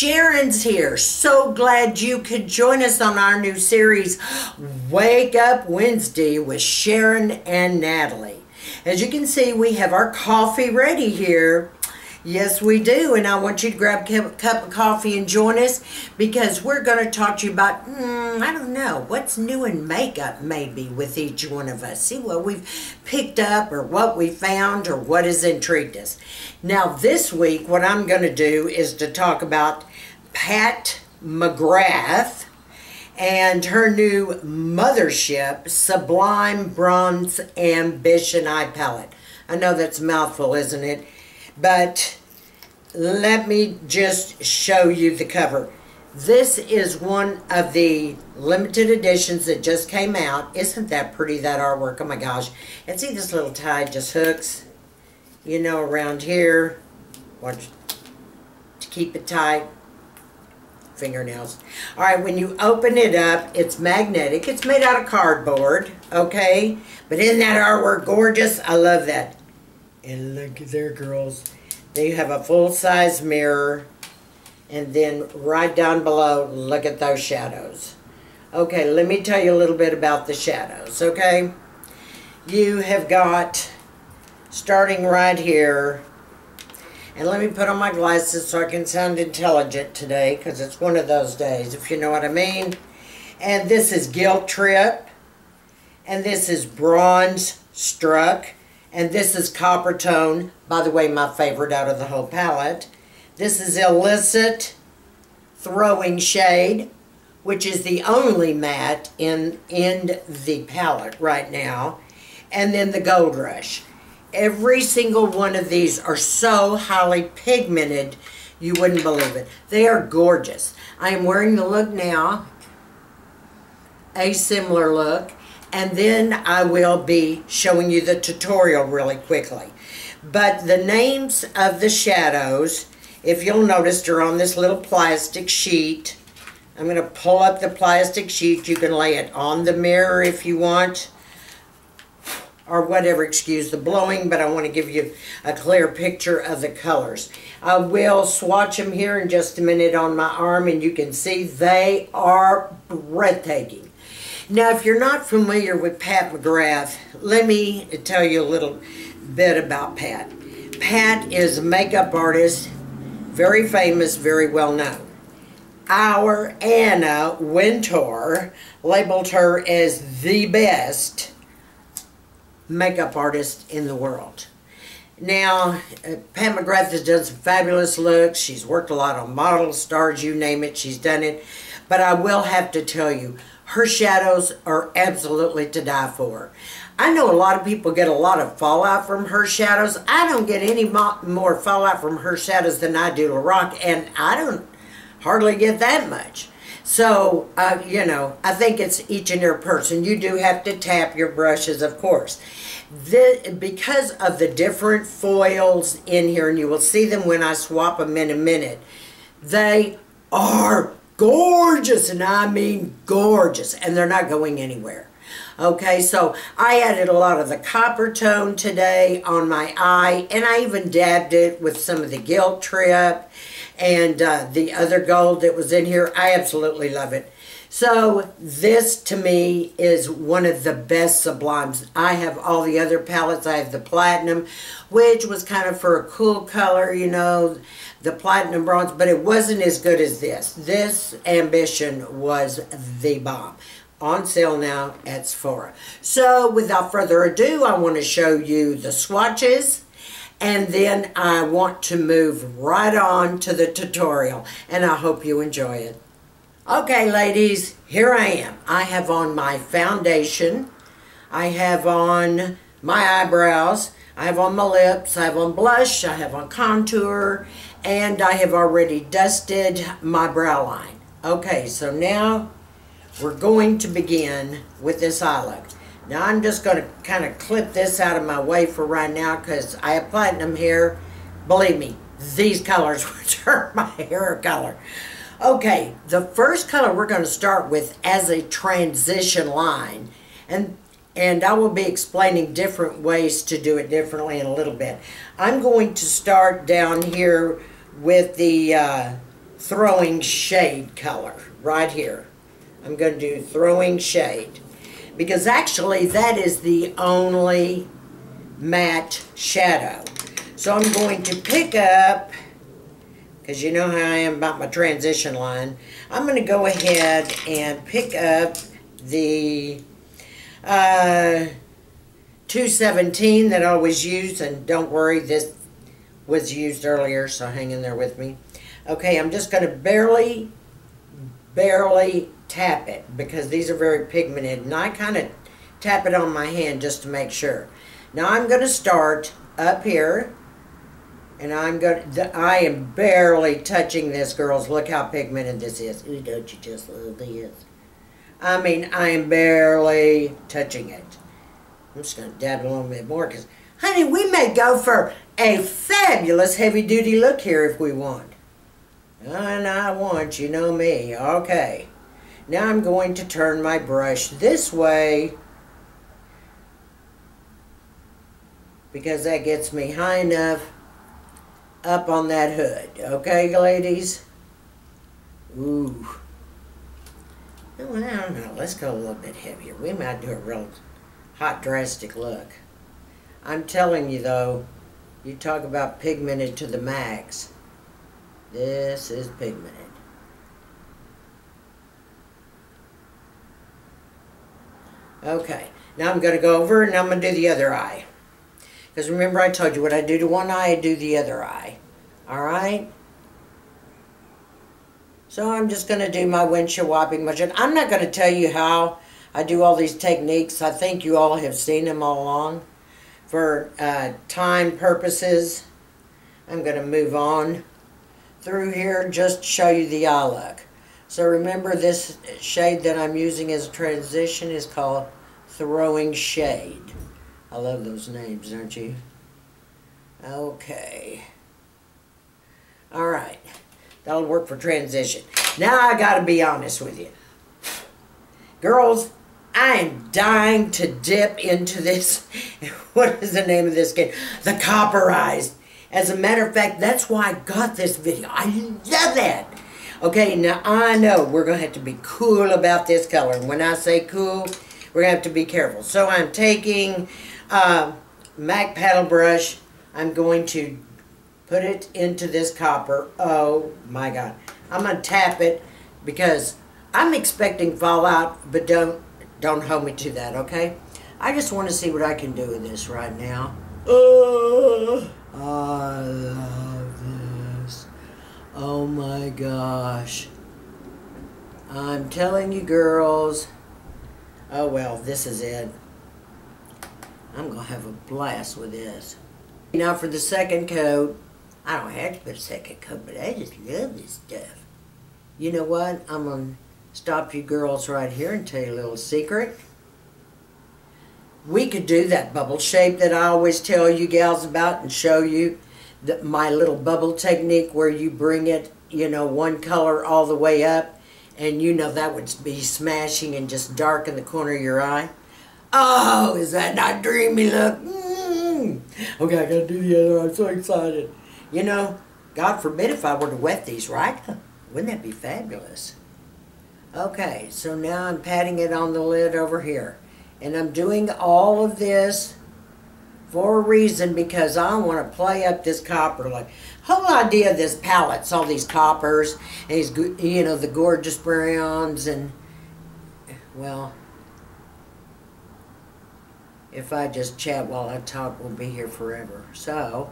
Sharon's here. So glad you could join us on our new series, Wake Up Wednesday with Sharon and Natalie. As you can see, we have our coffee ready here. Yes, we do, and I want you to grab a cup of coffee and join us because we're going to talk to you about, I don't know, what's new in makeup maybe with each one of us. See what we've picked up or what we found or what has intrigued us. Now, this week, what I'm going to do is to talk about Pat McGrath and her new Mothership Sublime Bronze Ambition Eye Palette. I know that's a mouthful, isn't it? But let me just show you the cover. This is one of the limited editions that just came out. Isn't that pretty, that artwork? Oh my gosh. And see this little tie just hooks, you know, around here. Watch, to keep it tight. Fingernails. Alright, when you open it up, it's magnetic. It's made out of cardboard, okay? But isn't that artwork gorgeous? I love that. And look at there, girls. They have a full-size mirror. And then right down below, look at those shadows. Okay, let me tell you a little bit about the shadows, okay? You have got, starting right here, and let me put on my glasses so I can sound intelligent today, because it's one of those days, if you know what I mean. And this is Guilt Trip. And this is Bronze Struck. And this is Copper Tone, by the way, my favorite out of the whole palette. This is Illicit Throwing Shade, which is the only matte in the palette right now. And then the Gold Rush. Every single one of these are so highly pigmented, you wouldn't believe it. They are gorgeous. I am wearing the look now, a similar look. And then I will be showing you the tutorial really quickly. But the names of the shadows, if you'll notice, are on this little plastic sheet. I'm going to pull up the plastic sheet. You can lay it on the mirror if you want, or whatever, excuse the blowing, but I want to give you a clear picture of the colors. I will swatch them here in just a minute on my arm, and you can see they are breathtaking. Now, if you're not familiar with Pat McGrath, let me tell you a little bit about Pat. Pat is a makeup artist, very famous, very well known. Our Anna Wintour labeled her as the best makeup artist in the world. Now, Pat McGrath has done some fabulous looks. She's worked a lot on models, stars, you name it, she's done it. But I will have to tell you, her shadows are absolutely to die for. I know a lot of people get a lot of fallout from her shadows. I don't get any more fallout from her shadows than I do Lorac, and I don't hardly get that much. So, you know, I think it's each and every person. You do have to tap your brushes, of course. Because of the different foils in here, and you will see them when I swap them in a minute, they are gorgeous, and I mean gorgeous, and they're not going anywhere. Okay, so I added a lot of the copper tone today on my eye, and I even dabbed it with some of the Guilt Trip and the other gold that was in here. I absolutely love it. So this to me is one of the best sublimes. I have all the other palettes. I have the platinum, which was kind of for a cool color, you know, the platinum bronze, but it wasn't as good as this. This Ambition was the bomb. On sale now at Sephora. So without further ado, I want to show you the swatches, and then I want to move right on to the tutorial, and I hope you enjoy it. Okay, ladies, here I am. I have on my foundation, I have on my eyebrows, I have on my lips, I have on blush, I have on contour, and I have already dusted my brow line. Okay, so now we're going to begin with this eye look. Now I'm just going to kind of clip this out of my way for right now because I have platinum hair. Believe me, these colors will turn my hair color. Okay, the first color we're going to start with as a transition line, and I will be explaining different ways to do it differently in a little bit. I'm going to start down here with the throwing shade color right here. I'm going to do throwing shade because actually that is the only matte shadow. So I'm going to pick up, because you know how I am about my transition line, I'm going to go ahead and pick up the 217 that I always use, and don't worry, this was used earlier, so hang in there with me. Okay, I'm just going to barely tap it because these are very pigmented, and I kind of tap it on my hand just to make sure. Now I'm going to start up here, and I am barely touching this, girls. Look how pigmented this is. Ooh, don't you just love this? I mean, I am barely touching it. I'm just going to dab a little bit more because, honey, we may go for a fabulous heavy-duty look here if we want. And I want, you know me. Okay. Now I'm going to turn my brush this way because that gets me high enough up on that hood. Okay, ladies? Ooh. Well, I don't know. Let's go a little bit heavier. We might do a real hot, drastic look. I'm telling you, though, you talk about pigmented to the max. This is pigmented. Okay, now I'm going to go over and I'm going to do the other eye. Because remember I told you what I do to one eye, I do the other eye. Alright? So I'm just going to do my windshield wiping motion. I'm not going to tell you how I do all these techniques. I think you all have seen them all along. For time purposes, I'm going to move on through here just to show you the eye look. So remember, this shade that I'm using as a transition is called Throwing Shade. I love those names, don't you? Okay. Alright. That'll work for transition. Now I gotta be honest with you. Girls, I am dying to dip into this. What is the name of this skin? The copperized. As a matter of fact, that's why I got this video. I love that. Okay, now I know we're going to have to be cool about this color. And when I say cool, we're going to have to be careful. So I'm taking MAC paddle brush. I'm going to put it into this copper. Oh my God. I'm going to tap it because I'm expecting fallout, but don't hold me to that, okay? I just want to see what I can do with this right now. I love this. Oh my gosh. I'm telling you, girls. Oh well, this is it. I'm going to have a blast with this. Now for the second coat, I don't have to put a second coat, but I just love this stuff. You know what? I'm going to stop you girls right here and tell you a little secret. We could do that bubble shape that I always tell you gals about and show you my little bubble technique where you bring it, you know, one color all the way up, and you know that would be smashing and just darken the corner of your eye. Oh, is that not dreamy look? Okay, I gotta do the other. I'm so excited. You know, God forbid if I were to wet these, right? Wouldn't that be fabulous? Okay, so now I'm patting it on the lid over here. And I'm doing all of this for a reason because I want to play up this copper. Like, whole idea of this palette's all these coppers and these, you know, the gorgeous browns and, well, if I just chat while I talk, we'll be here forever. So,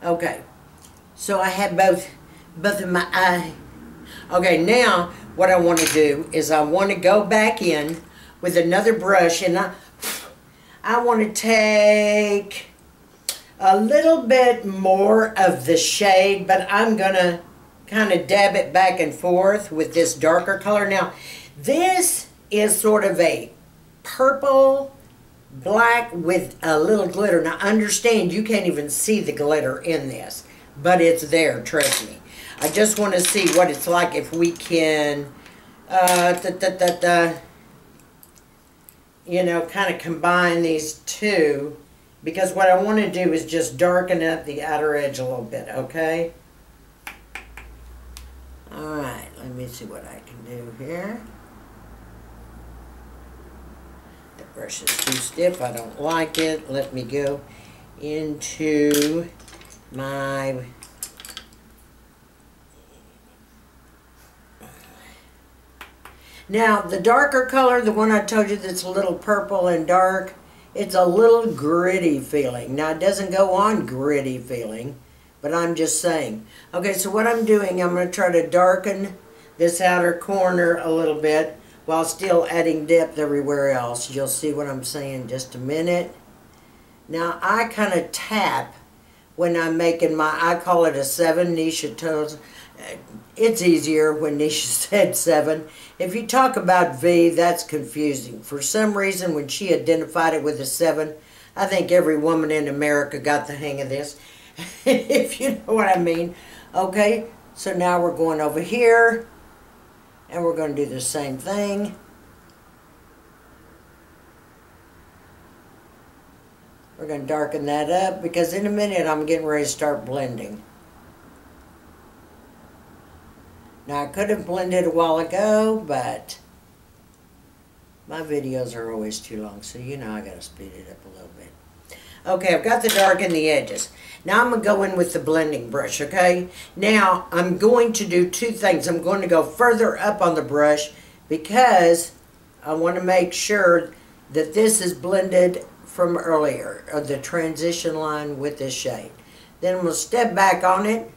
okay, so I have both of my eye. Okay, now what I want to do is I want to go back in with another brush, and I want to take a little bit more of the shade, but I'm going to kind of dab it back and forth with this darker color. Now, this is sort of a purple black with a little glitter. Now understand, you can't even see the glitter in this, but it's there, trust me. I just want to see what it's like if we can you know, kind of combine these two, because what I want to do is just darken up the outer edge a little bit, okay? Alright, let me see what I can do here. The brush is too stiff, I don't like it. Let me go into my now the darker color, the one I told you that's a little purple and dark, it's a little gritty feeling. Now it doesn't go on gritty feeling, but I'm just saying. Okay, so what I'm doing, I'm going to try to darken this outer corner a little bit while still adding depth everywhere else. You'll see what I'm saying in just a minute. Now I kind of tap when I'm making my, I call it a 7 Nisha toes. It's easier when Nisha said 7. If you talk about V, that's confusing. For some reason, when she identified it with a 7, I think every woman in America got the hang of this, if you know what I mean. Okay, so now we're going over here, and we're going to do the same thing. We're going to darken that up, because in a minute I'm getting ready to start blending. Now I could have blended a while ago, but my videos are always too long, so you know I got to speed it up a little bit. Okay, I've got the dark in the edges. Now I'm going to go in with the blending brush, okay? Now I'm going to do two things. I'm going to go further up on the brush because I want to make sure that this is blended from earlier, or the transition line with this shade. Then I'm going to step back on it,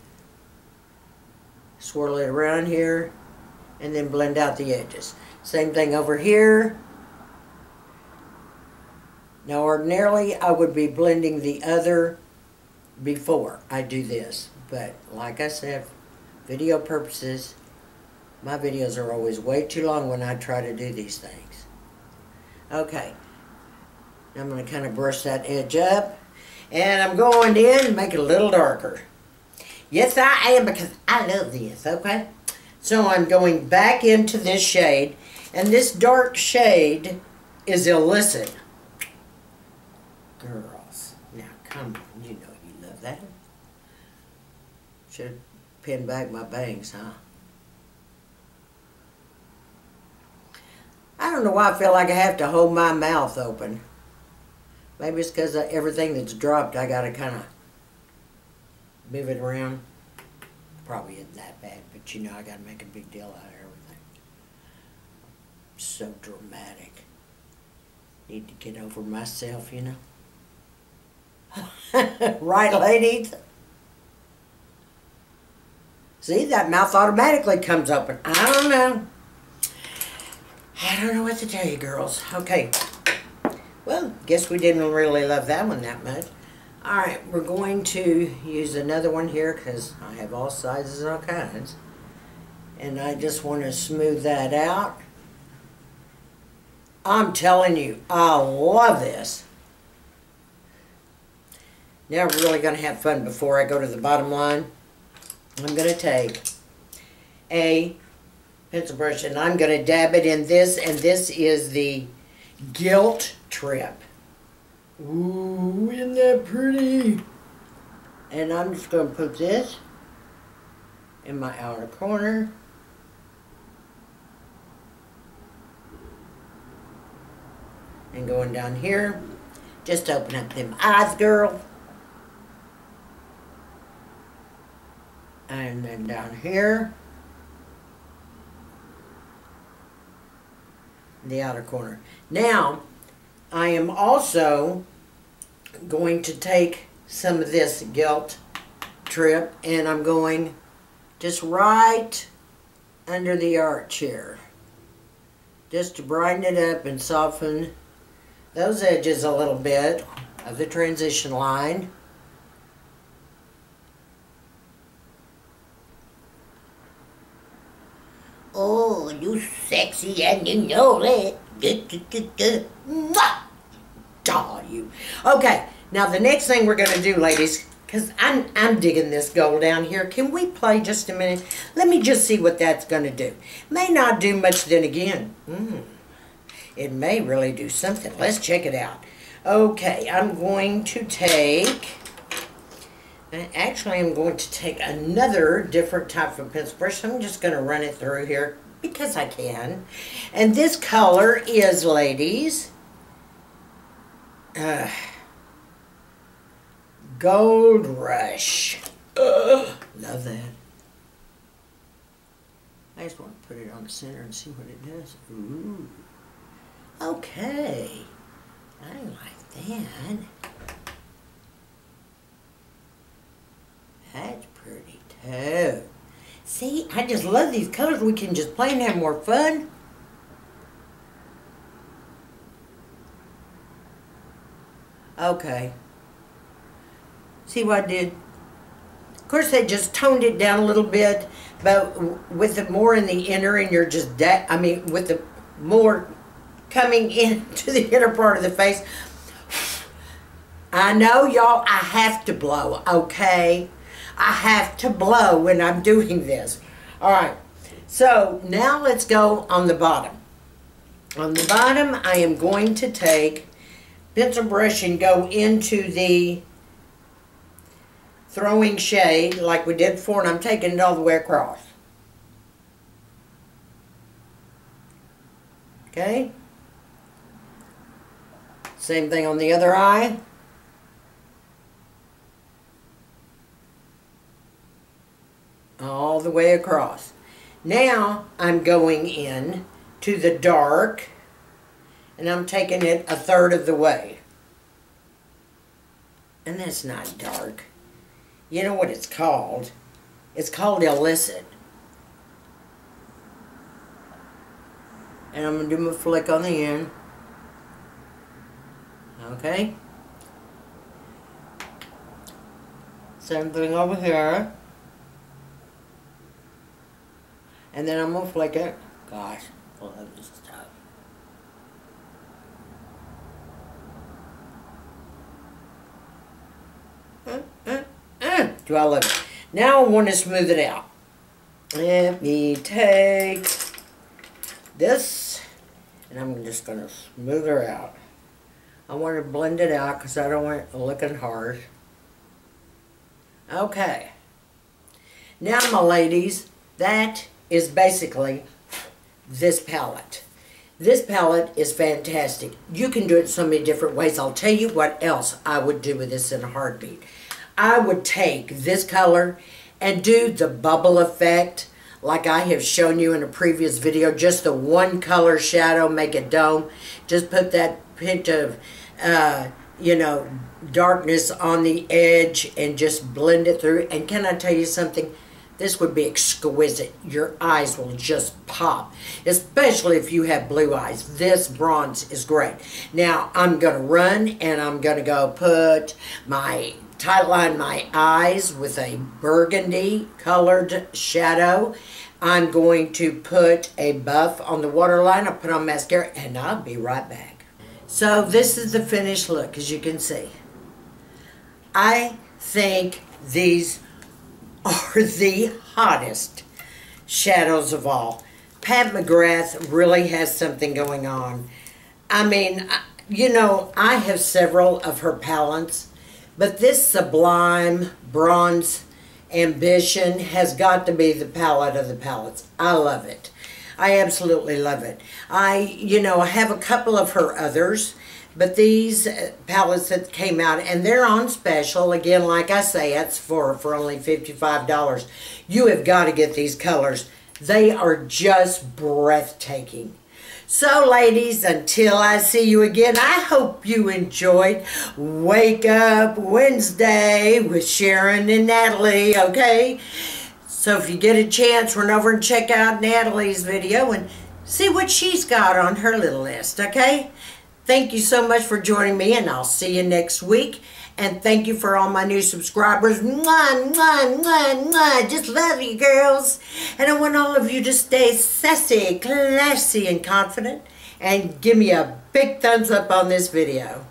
swirl it around here, and then blend out the edges. Same thing over here. Now ordinarily I would be blending the other before I do this, but like I said, video purposes, my videos are always way too long when I try to do these things. Okay, now I'm going to kind of brush that edge up, and I'm going in and make it a little darker. Yes, I am, because I love this, okay? So I'm going back into this shade, and this dark shade is illicit. Girls, now come on, you know you love that. Should have pinned back my bangs, huh? I don't know why I feel like I have to hold my mouth open. Maybe it's because everything that's dropped, I got to kind of move it around. Probably isn't that bad, but you know I got to make a big deal out of everything. So dramatic. Need to get over myself, you know. Right, ladies? See, that mouth automatically comes open. I don't know. I don't know what to tell you, girls. Okay. Well, guess we didn't really love that one that much. Alright, we're going to use another one here because I have all sizes and all kinds. And I just want to smooth that out. I'm telling you, I love this. Now we're really going to have fun before I go to the bottom line. I'm going to take a pencil brush and I'm going to dab it in this, and this is the Guilt Trip. Ooh, isn't that pretty? And I'm just going to put this in my outer corner. And going down here, just open up them eyes, girl. And then down here, the outer corner. Now, I am also going to take some of this Guilt Trip and I'm going just right under the arch here, just to brighten it up and soften those edges a little bit of the transition line. Oh, you sexy and you know it. Oh, you. Okay, now the next thing we're going to do, ladies, because I'm digging this gold down here. Can we play just a minute? Let me just see what that's going to do. May not do much then again. It may really do something. Let's check it out. Okay, I'm going to take, actually I'm going to take another different type of pencil brush. I'm just going to run it through here because I can. And this color is, ladies, Gold Rush. Love that. I just want to put it on the center and see what it does. Ooh. Okay. I like that. That's pretty too. See, I just love these colors. We can just play and have more fun. Okay. See what I did? Of course, they just toned it down a little bit, but with the more in the inner, and you're just, with the more coming into the inner part of the face. I know, y'all, I have to blow, okay? I have to blow when I'm doing this. All right, so now let's go on the bottom. On the bottom, I am going to take pencil brush and go into the throwing shade like we did before, and I'm taking it all the way across. Okay? Same thing on the other eye. All the way across. Now I'm going in to the dark, and I'm taking it a third of the way. And that's not dark. You know what it's called? It's called illicit. And I'm going to do my flick on the end. Okay? Same thing over here. And then I'm going to flick it. Gosh, I love this stuff. Do I love it? Now I want to smooth it out. Let me take this, and I'm just going to smooth her out. I want to blend it out because I don't want it looking hard. Okay. Now, my ladies, that is basically this palette. This palette is fantastic. You can do it so many different ways. I'll tell you what else I would do with this in a heartbeat. I would take this color and do the bubble effect like I have shown you in a previous video. Just the one color shadow, make a dome. Just put that hint of, darkness on the edge and just blend it through. And can I tell you something? This would be exquisite. Your eyes will just pop, especially if you have blue eyes. This bronze is great. Now, I'm going to run and I'm going to go put my tightline my eyes with a burgundy colored shadow. I'm going to put a buff on the waterline. I'll put on mascara and I'll be right back. So this is the finished look, as you can see. I think these are the hottest shadows of all. Pat McGrath really has something going on. I mean, I have several of her palettes, but this Sublime Bronze Ambition has got to be the palette of the palettes. I love it. I absolutely love it. I have a couple of her others, but these palettes that came out, and they're on special, again, like I say, that's for only $55. You have got to get these colors. They are just breathtaking. So, ladies, until I see you again, I hope you enjoyed Wake Up Wednesday with Sharon and Natalie, okay? So if you get a chance, run over and check out Natalie's video and see what she's got on her little list, okay? Thank you so much for joining me, and I'll see you next week. And thank you for all my new subscribers. Mwah, mwah, mwah, mwah. Just love you, girls. And I want all of you to stay sassy, classy, and confident. And give me a big thumbs up on this video.